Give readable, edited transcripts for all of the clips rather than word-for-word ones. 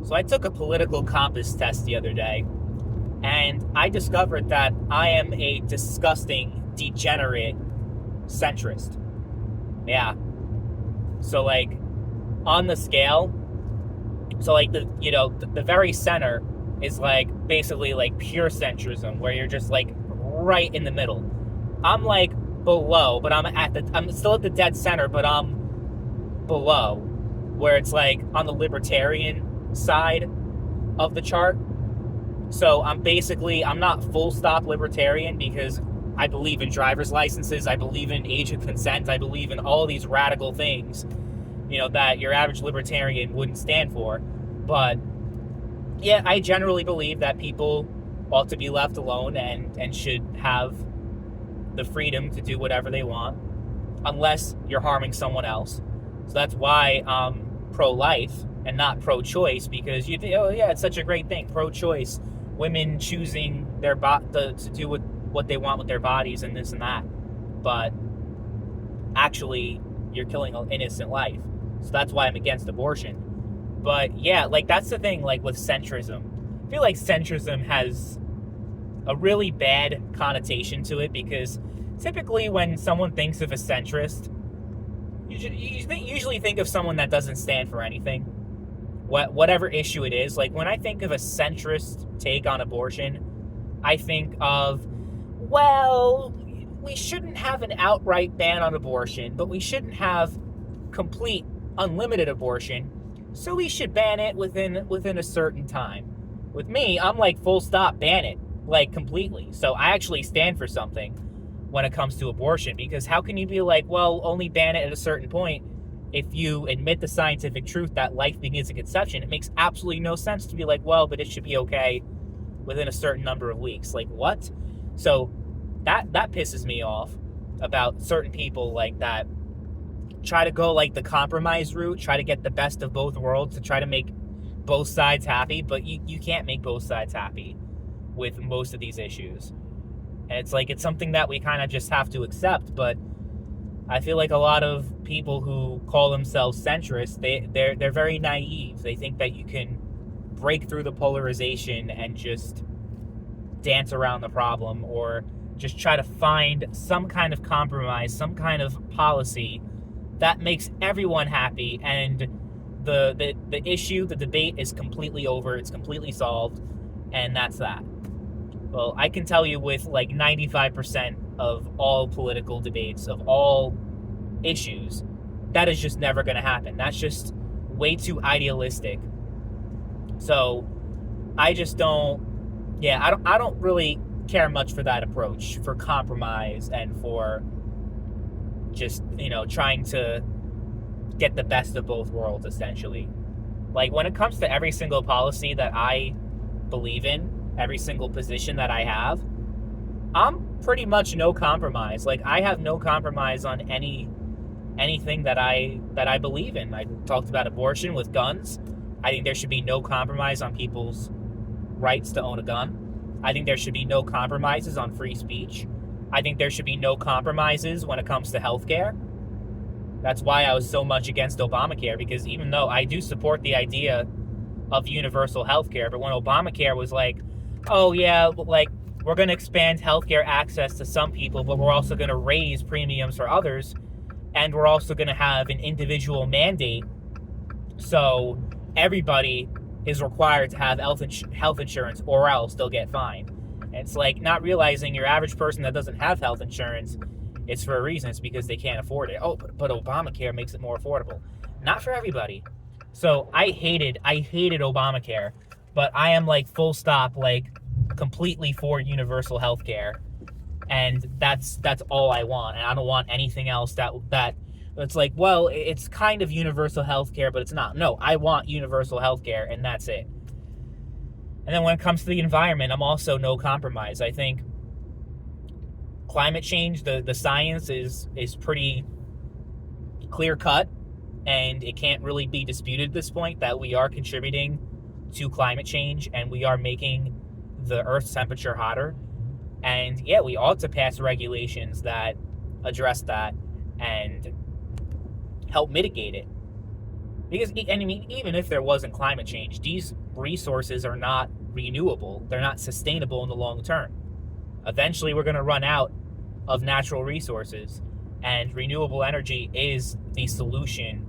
So I took a political compass test the other day, and I discovered that I am a disgusting, degenerate centrist. Yeah. So like on the scale, so like the very center is like basically like pure centrism, where you're just like right in the middle. I'm like below, but I'm still at the dead center, but I'm below, where it's like on the libertarian side of the chart. So I'm not full stop libertarian because I believe in driver's licenses, I believe in age of consent, I believe in all these radical things, that your average libertarian wouldn't stand for. But yeah, I generally believe that people ought to be left alone and should have the freedom to do whatever they want, unless you're harming someone else. So that's why I'm pro-life and not pro-choice, because you think, oh yeah, it's such a great thing, pro-choice, women choosing to do what they want with their bodies and this and that. But actually, you're killing an innocent life. So that's why I'm against abortion. But yeah, like that's the thing, like with centrism. I feel like centrism has a really bad connotation to it, because typically when someone thinks of a centrist, you usually think of someone that doesn't stand for anything, whatever issue it is. Like when I think of a centrist take on abortion, I think of, well, we shouldn't have an outright ban on abortion, but we shouldn't have complete unlimited abortion, so we should ban it within a certain time. With me, I'm like full stop ban it, like completely. So I actually stand for something when it comes to abortion, because how can you be like, well, only ban it at a certain point if you admit the scientific truth that life begins at conception? It makes absolutely no sense to be like, well, but it should be okay within a certain number of weeks. Like, what? So that pisses me off about certain people like that try to go like the compromise route, try to get the best of both worlds, to try to make both sides happy. But you can't make both sides happy with most of these issues. And it's like, it's something that we kind of just have to accept. But I feel like a lot of people who call themselves centrists, they're very naive. They think that you can break through the polarization and just dance around the problem, or just try to find some kind of compromise, some kind of policy that makes everyone happy, and the issue, the debate is completely over, it's completely solved, and that's that. Well, I can tell you with like 95% of all political debates, of all issues, that is just never going to happen. That's just way too idealistic. So I just don't, yeah, I don't really care much for that approach, for compromise and for just, trying to get the best of both worlds, essentially. Like when it comes to every single policy that I believe in, every single position that I have, I'm pretty much no compromise. Like I have no compromise on anything that I believe in. I talked about abortion with guns. I think there should be no compromise on people's rights to own a gun. I think there should be no compromises on free speech. I think there should be no compromises when it comes to healthcare. That's why I was so much against Obamacare, because even though I do support the idea of universal healthcare, but when Obamacare was like, oh yeah, like we're going to expand healthcare access to some people, but we're also going to raise premiums for others, and we're also going to have an individual mandate, so everybody is required to have health insurance or else they'll get fined. And it's like not realizing your average person that doesn't have health insurance, it's for a reason. It's because they can't afford it. Oh, but Obamacare makes it more affordable. Not for everybody. So I hated Obamacare, but I am like full stop, like completely for universal health care. And that's all I want. And I don't want anything else that it's like, well, it's kind of universal health care, but it's not. No, I want universal health care, and that's it. And then when it comes to the environment, I'm also no compromise. I think climate change, the science is pretty clear cut, and it can't really be disputed at this point that we are contributing to climate change and we are making the Earth's temperature hotter. And yeah, we ought to pass regulations that address that and help mitigate it. Because, and I mean, even if there wasn't climate change, these resources are not renewable. They're not sustainable in the long term. Eventually, we're going to run out of natural resources, and renewable energy is the solution,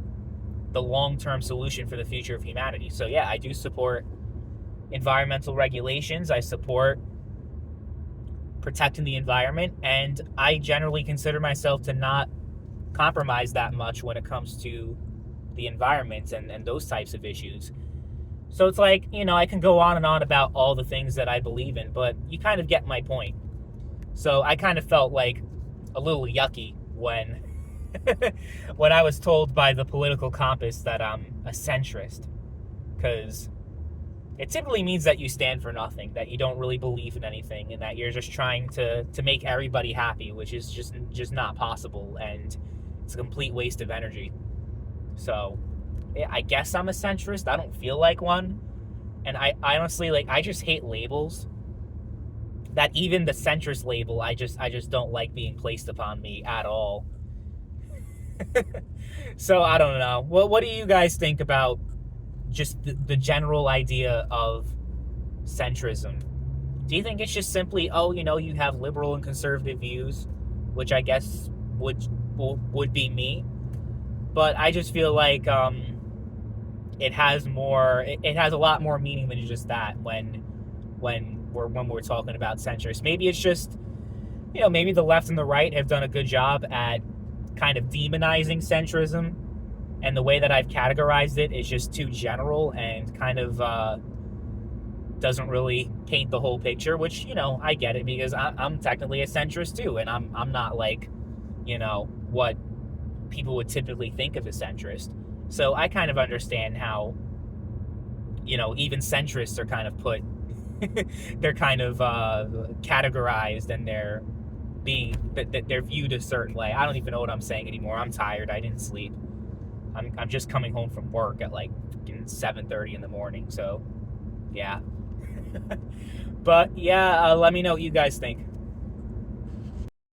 the long-term solution for the future of humanity. So yeah, I do support environmental regulations. I support protecting the environment, and I generally consider myself to not compromise that much when it comes to the environment and those types of issues. So it's like, I can go on and on about all the things that I believe in, but you kind of get my point. So I kind of felt like a little yucky when when I was told by the political compass that I'm a centrist, because it typically means that you stand for nothing, that you don't really believe in anything, and that you're just trying to make everybody happy, which is just not possible, and it's a complete waste of energy. So I guess I'm a centrist. I don't feel like one. And I honestly, I just hate labels. That even the centrist label, I just don't like being placed upon me at all. So I don't know. Well, what do you guys think about just the general idea of centrism? Do you think it's just simply, you have liberal and conservative views, which I guess would be me, but I just feel like it has a lot more meaning than just that when we're talking about centrists. Maybe it's just, maybe the left and the right have done a good job at kind of demonizing centrism, and the way that I've categorized it is just too general and kind of doesn't really paint the whole picture, which, I get it, because I'm technically a centrist too, and I'm not like, what people would typically think of a centrist. So I kind of understand how, even centrists are kind of they're kind of categorized, and they're viewed a certain way. I don't even know what I'm saying anymore. I'm tired. I didn't sleep. I'm just coming home from work at 7:30 in the morning. So, yeah. But yeah, let me know what you guys think.